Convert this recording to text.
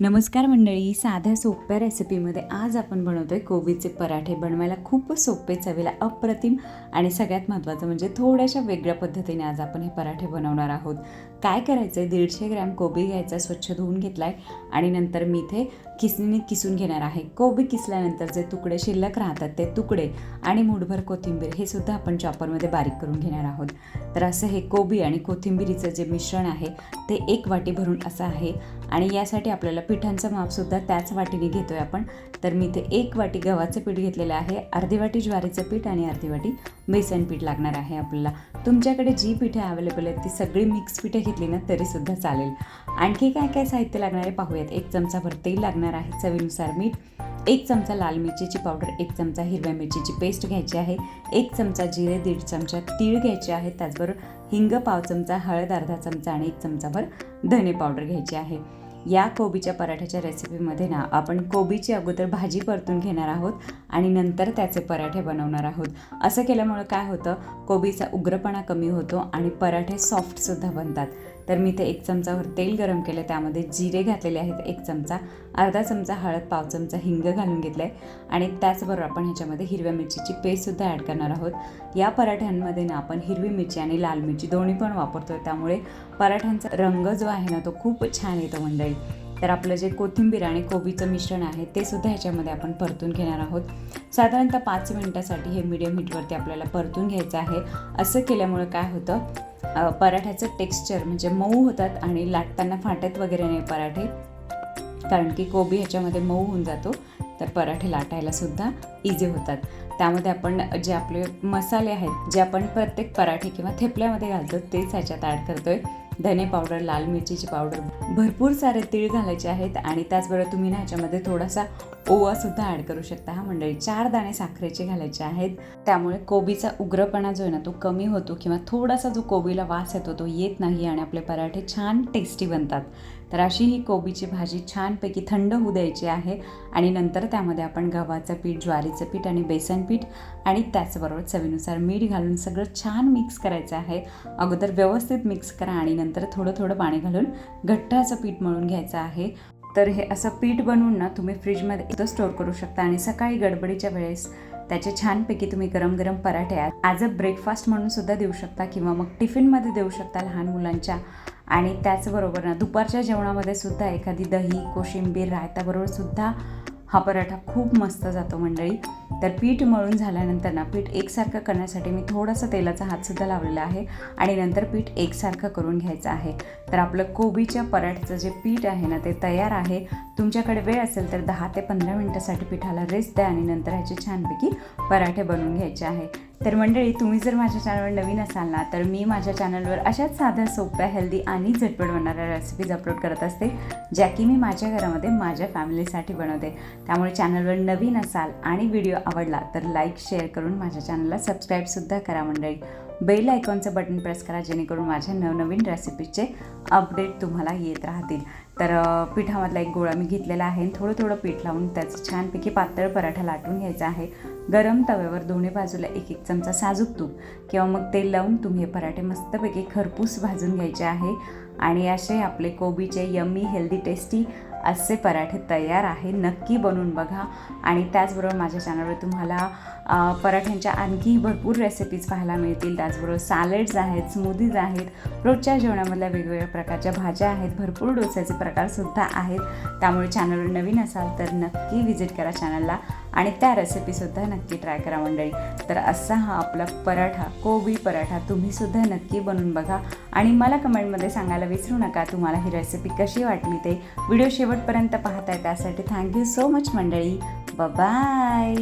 नमस्कार मंडळी, साध्या सोप्या रेसिपीमध्ये आज आपण बनवतोय कोबीचे पराठे. बनवायला खूपच सोपे, चवीला अप्रतिम आणि सगळ्यात महत्त्वाचं म्हणजे थोड्याशा वेगळ्या पद्धतीने आज आपण हे पराठे बनवणार आहोत. काय करायचं आहे, 150 ग्रॅम कोबी घ्यायचा, स्वच्छ धुवून घेतला आहे आणि नंतर मी इथे किसणीने किसून घेणार आहे. कोबी किसल्यानंतर जे तुकडे शिल्लक राहतात ते तुकडे आणि मूठभर कोथिंबीर हे सुद्धा आपण चॉपरमध्ये बारीक करून घेणार आहोत. तर असं हे कोबी आणि कोथिंबीरीचं जे मिश्रण आहे ते 1 वाटी भरून असं आहे आणि यासाठी आपल्याला पिठांचं मापसुद्धा त्याच वाटीने घेतोय आपण. तर मी इथे 1 वाटी गव्हाचं पीठ घेतलेलं आहे, अर्धी वाटी ज्वारीचं पीठ आणि अर्धी वाटी बेसन पीठ लागणार आहे आपल्याला. तुमच्याकडे जी पिठे अवेलेबल आहेत ती सगळी मिक्स पिठे घेतली ना तरीसुद्धा चालेल. आणखी काय काय साहित्य लागणार आहे पाहूयात. 1 चमचाभर तेल लागणार आहे, चवीनुसार मीठ, 1 चमचा लाल मिरचीची पावडर, 1 चमचा हिरव्या मिरचीची पेस्ट घ्यायची आहे, 1 चमचा जिरे, 1.5 चमचा तीळ घ्यायचे आहेत, त्याचबरोबर हिंग पाव चमचा, हळद अर्धा चमचा आणि 1 चमचाभर धने पावडर घ्यायची आहे. या कोबीच्या पराठ्याच्या रेसिपीमध्ये ना आपण कोबीची अगोदर भाजी परतून घेणार आहोत आणि नंतर त्याचे पराठे बनवणार आहोत. असं केल्यामुळं काय होतं, कोबीचा उग्रपणा कमी होतो आणि पराठे सॉफ्टसुद्धा बनतात. तर मी इथे 1 चमचावर तेल गरम केलं, त्यामध्ये जिरे घातलेले आहेत 1 चमचा, अर्धा चमचा हळद, पाव चमचा हिंग घालून घेतलं आहे आणि त्याचबरोबर आपण ह्याच्यामध्ये हिरव्या मिरचीची पेस्टसुद्धा ॲड करणार आहोत. या पराठ्यांमध्ये ना आपण हिरवी मिरची आणि लाल मिरची दोन्ही पण वापरतो, त्यामुळे पराठ्यांचा रंग जो आहे ना तो खूप छान येतो मंडळी. तर आपलं जे कोथिंबीर आणि कोबीचं मिश्रण आहे ते सुद्धा ह्याच्यामध्ये आपण परतून घेणार आहोत. साधारणतः 5 मिनिटासाठी हे मीडियम हीटवरती आपल्याला परतून घ्यायचं आहे. असं केल्यामुळं काय होतं, पराठ्याचं टेक्स्चर म्हणजे मऊ होतात आणि लाटताना फाटत वगैरे नाही पराठे, कारण की कोबी ह्याच्यामध्ये मऊ होऊन जातो. तर पराठे लाटायला सुद्धा इझी होतात. त्यामध्ये आपण जे आपले मसाले आहेत जे आपण प्रत्येक पराठे किंवा थेपल्यामध्ये घालतो तेच ह्याच्यात ॲड करतोय. धने पावडर, लाल मिरचीची पावडर, भरपूर सारे तीळ घालायचे आहेत आणि त्याचबरोबर तुम्ही ना ह्याच्यामध्ये थोडासा ओवासुद्धा ॲड करू शकता. हा मंडळी 4 दाणे साखरेचे घालायचे आहेत, त्यामुळे कोबीचा उग्रपणा जो आहे ना तो कमी होतो किंवा थोडासा जो कोबीला वास येतो तो येत नाही आणि आपले पराठे छान टेस्टी बनतात. तर अशी ही कोबीची भाजी छानपैकी थंड होऊ द्यायची आहे आणि नंतर त्यामध्ये आपण गव्हाचं पीठ, ज्वारीचं पीठ आणि बेसन पीठ आणि त्याचबरोबर चवीनुसार मीठ घालून सगळं छान मिक्स करायचं आहे. अगोदर व्यवस्थित मिक्स करा आणि नंतर थोडं थोडं पाणी घालून घट्ट असं पीठ मळून घ्यायचं आहे. तर हे असं पीठ बनवून ना तुम्ही फ्रीजमध्ये इथं स्टोअर करू शकता आणि सकाळी गडबडीच्या वेळेस त्याचे छानपैकी तुम्ही गरम गरम पराठे ॲज अ ब्रेकफास्ट म्हणून सुद्धा देऊ शकता किंवा मग टिफिनमध्ये देऊ शकता लहान मुलांच्या. आणि त्याचबरोबर ना दुपारच्या जेवणामध्ये सुद्धा एखादी दही, कोशिंबीर, रायताबरोबर सुद्धा हा पराठा खूप मस्त जातो मंडळी. तर पीठ मळून झाल्यानंतर ना पीठ एकसारखं करण्यासाठी मी थोडासा तेलाचा हातसुद्धा लावलेला आहे आणि नंतर पीठ एकसारखं करून घ्यायचं आहे. तर आपलं कोबीच्या पराठ्याचं जे पीठ आहे ना ते तयार आहे. तुमच्याकडे वेळ असेल तर 10 ते 15 मिनटासाठी पिठाला रेस्ट द्या आणि नंतर ह्याचे छानपैकी पराठे बनवून घ्यायचे आहे. तर मंडळी, तुम्ही जर माझ्या चॅनलवर नवीन असाल ना तर मी माझ्या चॅनलवर अशाच साध्या सोप्या, हेल्दी आणि झटपट बनणाऱ्या रेसिपीज अपलोड करत असते, ज्या की मी माझ्या घरामध्ये माझ्या फॅमिलीसाठी बनवते. त्यामुळे चॅनलवर नवीन असाल आणि व्हिडिओ आवडला तर लाईक, शेअर करून माझ्या चॅनलला सबस्क्राईबसुद्धा करा मंडळी. बेल आयकॉनचं बटन प्रेस करा जेणेकरून माझ्या नवनवीन रेसिपीजचे अपडेट तुम्हाला येत राहतील. तर पिठामधला एक गोळा मी घेतलेला आहे, थोडं थोडं पीठ लावून त्याचं छानपैकी पातळ पराठा लाटून घ्यायचा आहे. गरम तव्यावर दोन्ही बाजूला 1-1 चमचा साजूक तूप किंवा मग तेल लावून तुम्ही हे पराठे मस्तपैकी खरपूस भाजून घ्यायचे आहे आणि असे आपले कोबीचे यम्मी, हेल्दी, टेस्टी असे पराठे तयार आहे. नक्की बनवून बघा. आणि त्याचबरोबर माझ्या चॅनलवर तुम्हाला पराठ्यांच्या आणखी भरपूर रेसिपीज पाहायला मिळतील. त्याचबरोबर सॅलड्स आहेत, स्मूदीज आहेत, रोजच्या जेवणामधल्या वेगवेगळ्या प्रकारच्या भाज्या आहेत, भरपूर डोस्याचे प्रकारसुद्धा आहेत. त्यामुळे चॅनलवर नवीन असाल तर नक्की व्हिजिट करा चॅनलला आणि त्या रेसिपीसुद्धा नक्की ट्राय करा मंडळी. तर असा हा आपला पराठा, कोबी पराठा तुम्हीसुद्धा नक्की बनवून बघा आणि मला कमेंटमध्ये सांगायला विसरू नका तुम्हाला ही रेसिपी कशी वाटली ते. व्हिडिओ शेवटपर्यंत पाहताय त्यासाठी थँक्यू सो मच मंडळी. बाय.